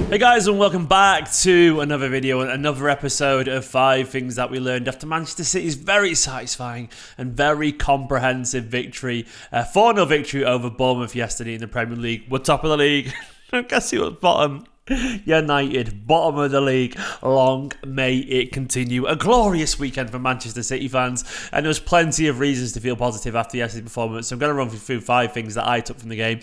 Hey guys, and welcome back to another video and another episode of 5 things that we learned after Manchester City's very satisfying and very comprehensive victory. 4-0 victory over Bournemouth yesterday in the Premier League. We're top of the league. Guess who was bottom? United, bottom of the league. Long may it continue. A glorious weekend for Manchester City fans, and there was plenty of reasons to feel positive after yesterday's performance. So I'm going to run through 5 things that I took from the game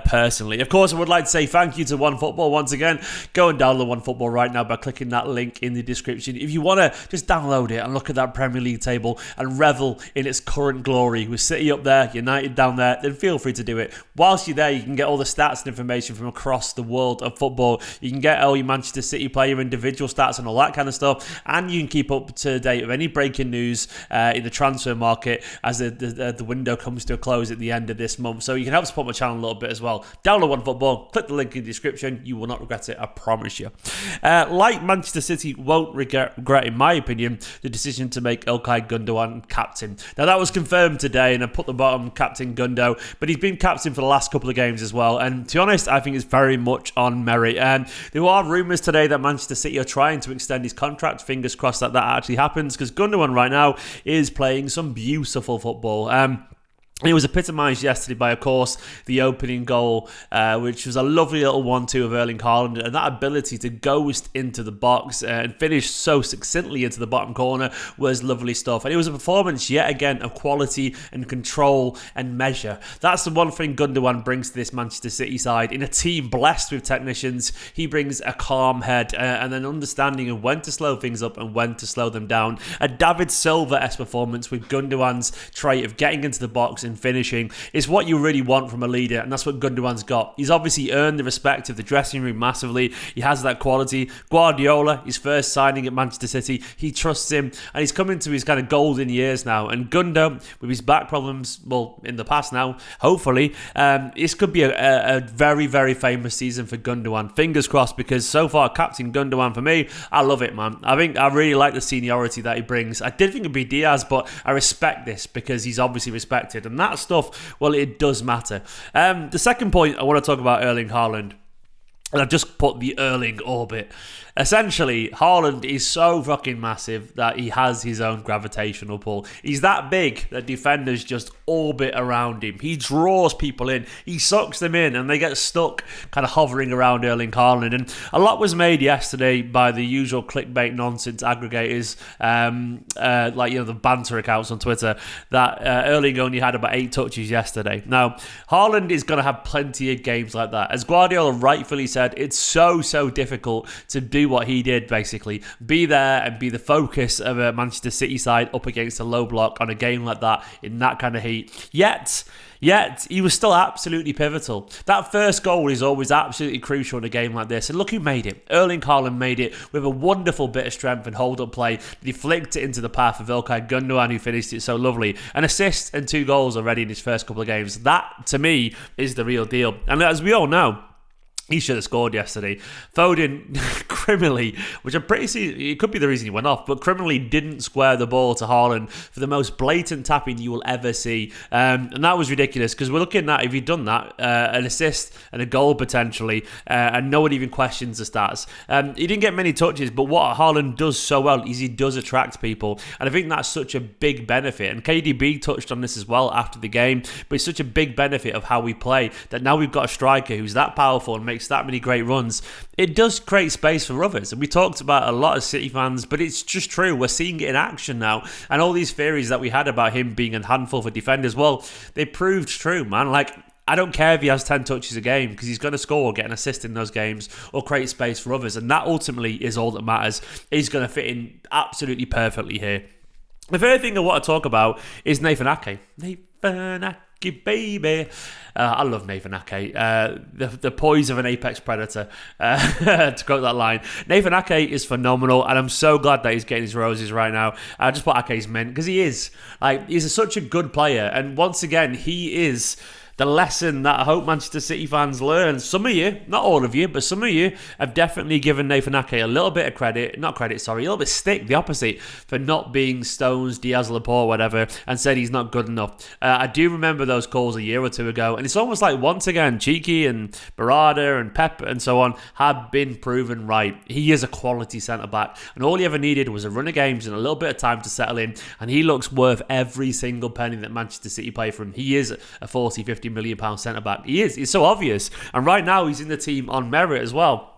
personally. Of course, I would like to say thank you to OneFootball once again. Go and download OneFootball right now by clicking that link in the description. If you want to just download it and look at that Premier League table and revel in its current glory with City up there, United down there, then feel free to do it. Whilst you're there, you can get all the stats and information from across the world of football. You can get all your Manchester City player individual stats and all that kind of stuff, and you can keep up to date with any breaking news in the transfer market as the window comes to a close at the end of this month. So you can help support my channel a little bit as well. Download OneFootball, click the link in the description. You will not regret it, I promise you. Like Manchester City won't regret, in my opinion, the decision to make İlkay Gundogan captain. Now that was confirmed today, and I put the bottom captain Gundo, but he's been captain for the last couple of games as well. And to be honest, I think it's very much on merit. And there are rumours today that Manchester City are trying to extend his contract. Fingers crossed that actually happens, because Gundogan right now is playing some beautiful football. It was epitomised yesterday by, of course, the opening goal, which was a lovely little 1-2 of Erling Haaland, and that ability to ghost into the box and finish so succinctly into the bottom corner was lovely stuff. And it was a performance, yet again, of quality and control and measure. That's the one thing Gundogan brings to this Manchester City side. In a team blessed with technicians, he brings a calm head and an understanding of when to slow things up and when to slow them down. A David Silva-esque performance with Gundogan's trait of getting into the box and finishing is what you really want from a leader, and that's what Gundogan's got. He's obviously earned the respect of the dressing room massively. He has that quality. Guardiola, his first signing at Manchester City, he trusts him, and he's coming to his kind of golden years now. And Gundo, with his back problems, well, in the past now, hopefully, this could be a very, very famous season for Gundogan. Fingers crossed, because so far, Captain Gundogan for me, I love it, man. I think I really like the seniority that he brings. I did think it'd be Diaz, but I respect this because he's obviously respected, and that stuff, well, it does matter. The second point I want to talk about Erling Haaland, and I've just put the Erling orbit. Essentially, Haaland is so fucking massive that he has his own gravitational pull. He's that big that defenders just orbit around him. He draws people in. He sucks them in, and they get stuck kind of hovering around Erling Haaland. And a lot was made yesterday by the usual clickbait nonsense aggregators, like, you know, the banter accounts on Twitter, that Erling only had about 8 touches yesterday. Now, Haaland is going to have plenty of games like that. As Guardiola rightfully said, it's so difficult to do what he did, basically. Be there and be the focus of a Manchester City side up against a low block on a game like that in that kind of heat. Yet, he was still absolutely pivotal. That first goal is always absolutely crucial in a game like this. And look who made it. Erling Haaland made it with a wonderful bit of strength and hold-up play. He flicked it into the path of İlkay Gundogan, who finished it so lovely. An assist and 2 goals already in his first couple of games. That, to me, is the real deal. And as we all know, he should have scored yesterday. Foden criminally, which I'm pretty sure it could be the reason he went off, but criminally didn't square the ball to Haaland for the most blatant tapping you will ever see. And that was ridiculous, because we're looking at, if he'd done that, an assist and a goal potentially, and no one even questions the stats. He didn't get many touches, but what Haaland does so well is he does attract people. And I think that's such a big benefit. And KDB touched on this as well after the game, but it's such a big benefit of how we play that now we've got a striker who's that powerful and makes that many great runs. It does create space for others, and we talked about a lot of City fans, but it's just true. We're seeing it in action now, and all these theories that we had about him being a handful for defenders, well, they proved true, man. Like, I don't care if he has 10 touches a game, because he's going to score or get an assist in those games or create space for others, and that ultimately is all that matters. He's going to fit in absolutely perfectly here. The third thing I want to talk about is Nathan Ake. Nathan Ake, baby. I love Nathan Ake. The poise of an apex predator, to quote that line. Nathan Ake is phenomenal, and I'm so glad that he's getting his roses right now. I just put Ake's mint, because he is. Like, he's such a good player, and once again, he is the lesson that I hope Manchester City fans learn. Some of you, not all of you, but some of you have definitely given Nathan Ake a little bit of credit, a little bit stick, the opposite, for not being Stones, Diaz, Laporte, whatever, and said he's not good enough. I do remember those calls a year or two ago, and it's almost like once again, Cheeky and Barada and Pep and so on have been proven right. He is a quality centre-back, and all he ever needed was a run of games and a little bit of time to settle in, and he looks worth every single penny that Manchester City pay for him. He is a 40, 50 million pound centre-back. He is. It's so obvious. And right now, he's in the team on merit as well.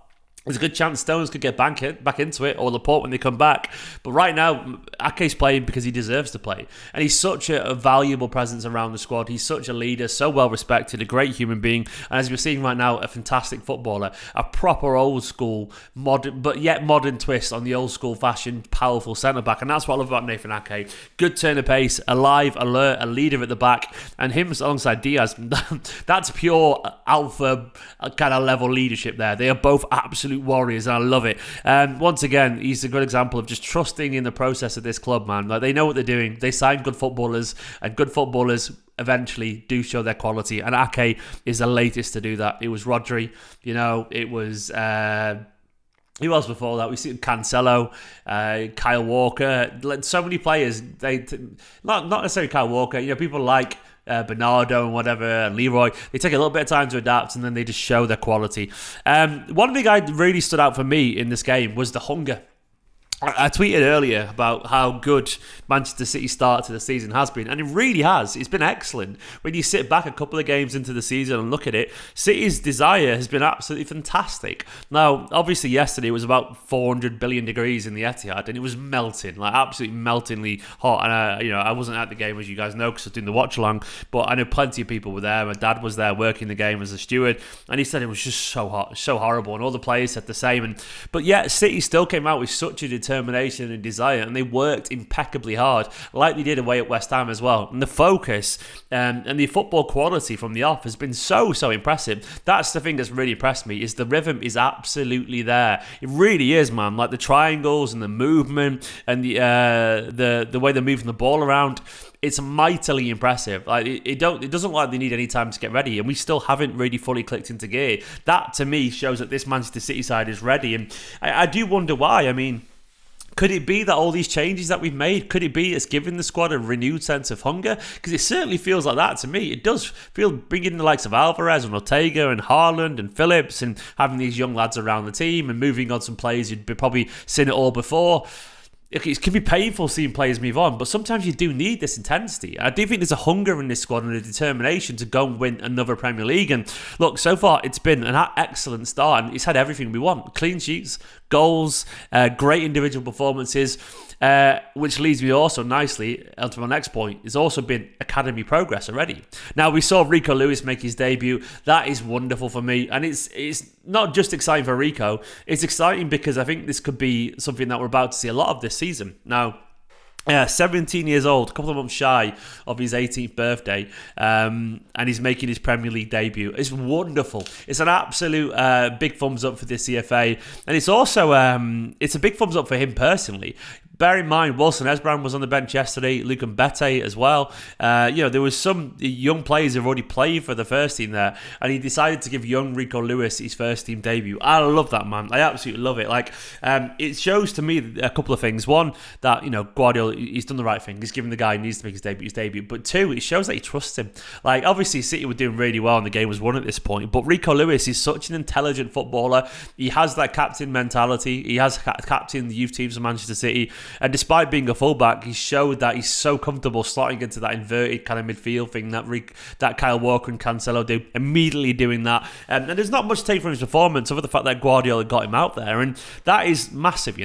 There's a good chance Stones could get back into it, or Laporte when they come back. But right now, Ake's playing because he deserves to play. And he's such a valuable presence around the squad. He's such a leader, so well respected, a great human being. And as we're seeing right now, a fantastic footballer. A proper old school, modern, but yet modern twist on the old school fashion, powerful centre-back. And that's what I love about Nathan Ake. Good turn of pace, alive, alert, a leader at the back. And him alongside Diaz, that's pure alpha kind of level leadership there. They are both absolute warriors, and I love it. Once again, he's a good example of just trusting in the process of this club, man. Like, they know what they're doing. They sign good footballers, and good footballers eventually do show their quality, and Ake is the latest to do that. It was Rodri, it was who else before that? We see Cancelo, Kyle Walker, so many players. Not necessarily Kyle Walker, people like Bernardo and whatever, and Leroy. They take a little bit of time to adapt, and then they just show their quality. One thing that really stood out for me in this game was the hunger. I tweeted earlier about how good Manchester City's start to the season has been, and it really has. It's been excellent. When you sit back a couple of games into the season and look at it, City's desire has been absolutely fantastic. Now, obviously yesterday it was about 400 billion degrees in the Etihad, and it was melting, like absolutely meltingly hot. And I wasn't at the game, as you guys know, because I was doing the watch along, but I know plenty of people were there. My dad was there working the game as a steward, and he said it was just so hot, so horrible, and all the players said the same. But yet City still came out with such a determination and desire, and they worked impeccably hard, like they did away at West Ham as well. And the focus and the football quality from the off has been so impressive. That's the thing that's really impressed me, is the rhythm is absolutely there. It really is, man. Like the triangles and the movement and the way they're moving the ball around. It's mightily impressive. Like it doesn't look like they need any time to get ready, and we still haven't really fully clicked into gear. That to me shows that this Manchester City side is ready, and I do wonder why. I mean, could it be that all these changes that we've made, could it be it's giving the squad a renewed sense of hunger? Because it certainly feels like that to me. It does feel, bringing in the likes of Alvarez and Ortega and Haaland and Phillips, and having these young lads around the team and moving on some players you'd probably seen it all before. It can be painful seeing players move on, but sometimes you do need this intensity. I do think there's a hunger in this squad and a determination to go and win another Premier League. And look, so far it's been an excellent start, and it's had everything we want. Clean sheets, goals, great individual performances, which leads me also nicely onto my next point. It's also been academy progress already. Now, we saw Rico Lewis make his debut. That is wonderful for me, and it's not just exciting for Rico. It's exciting because I think this could be something that we're about to see a lot of this season. Now, 17 years old, a couple of months shy of his 18th birthday, and he's making his Premier League debut. It's wonderful. It's an absolute big thumbs up for the CFA, and it's also it's a big thumbs up for him personally. Bear in mind, Wilson Esbran was on the bench yesterday, 𝐿𝐿𝐵𝐵𝐻𝐻 as well. There was some young players who've already played for the first team there, and he decided to give young Rico Lewis his first team debut. I love that, man. I absolutely love it. Like, it shows to me a couple of things. One, that Guardiola, he's done the right thing. He's given the guy who needs to make his debut. But two, it shows that he trusts him. Like, obviously, City were doing really well, and the game was won at this point. But Rico Lewis is such an intelligent footballer. He has that captain mentality. He has captained the youth teams of Manchester City. And despite being a fullback, he showed that he's so comfortable slotting into that inverted kind of midfield thing that Kyle Walker and Cancelo do, immediately doing that. And there's not much to take from his performance other than the fact that Guardiola got him out there. And that is massive,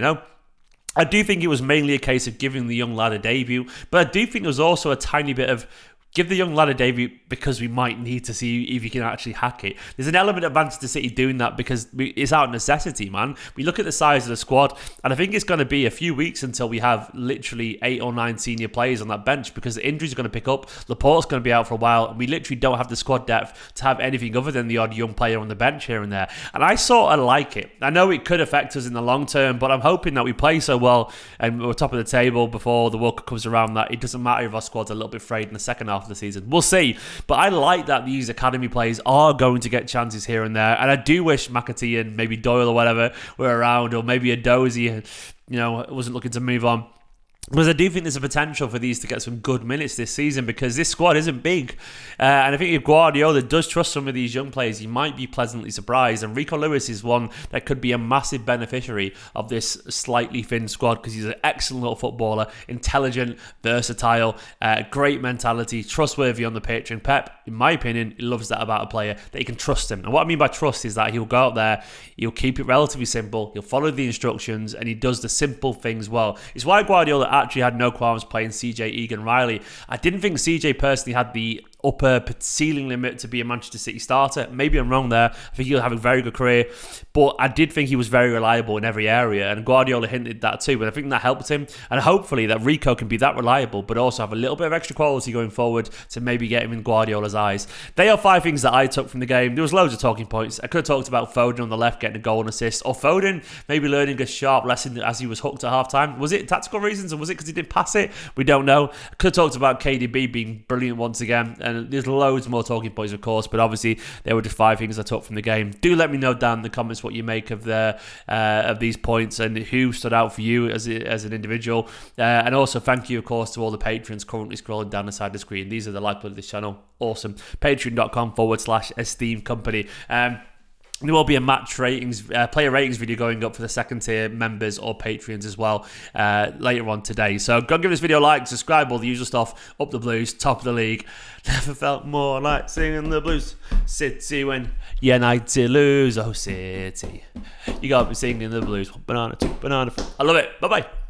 I do think it was mainly a case of giving the young lad a debut, but I do think it was also a tiny bit of give the young lad a debut because we might need to see if he can actually hack it. There's an element of Manchester City doing that because it's out of necessity, man. We look at the size of the squad, and I think it's going to be a few weeks until we have literally 8 or 9 senior players on that bench because the injuries are going to pick up. Laporte's going to be out for a while, and we literally don't have the squad depth to have anything other than the odd young player on the bench here and there. And I sort of like it. I know it could affect us in the long term, but I'm hoping that we play so well and we're top of the table before the World Cup comes around that it doesn't matter if our squad's a little bit frayed in the second half. half of the season. We'll see. But I like that these academy players are going to get chances here and there. And I do wish 𝐌𝐞𝐫𝐡 and maybe Doyle or whatever were around, or maybe a Dozy, wasn't looking to move on. Because I do think there's a potential for these to get some good minutes this season, because this squad isn't big. And I think if Guardiola does trust some of these young players, he might be pleasantly surprised. And Rico Lewis is one that could be a massive beneficiary of this slightly thin squad, because he's an excellent little footballer, intelligent, versatile, great mentality, trustworthy on the pitch. And Pep, in my opinion, he loves that about a player, that he can trust him. And what I mean by trust is that he'll go out there, he'll keep it relatively simple, he'll follow the instructions, and he does the simple things well. It's why Guardiola actually had no qualms playing CJ Egan-Riley. I didn't think CJ personally had the upper ceiling limit to be a Manchester City starter. Maybe I'm wrong there. I think he'll have a very good career, but I did think he was very reliable in every area, and Guardiola hinted that too, but I think that helped him, and hopefully that Rico can be that reliable, but also have a little bit of extra quality going forward to maybe get him in Guardiola's eyes. They are 5 things that I took from the game. There was loads of talking points. I could have talked about Foden on the left getting a goal and assist, or Foden maybe learning a sharp lesson as he was hooked at half-time. Was it tactical reasons, or was it because he didn't pass it? We don't know. I could have talked about KDB being brilliant once again, and there's loads more talking points, of course, but obviously there were just 5 things I took from the game. Do let me know down in the comments what you make of these points and who stood out for you as an individual. And also thank you, of course, to all the patrons currently scrolling down the side of the screen. These are the lifeblood of this channel. Awesome. Patreon.com/Esteemed Company. There will be a player ratings video going up for the second tier members or Patreons as well later on today. So go and give this video a like, subscribe, all the usual stuff. Up the Blues, top of the league. Never felt more like singing the blues. City when United lose, oh City. You got to be singing the blues. Banana, banana. I love it. Bye-bye.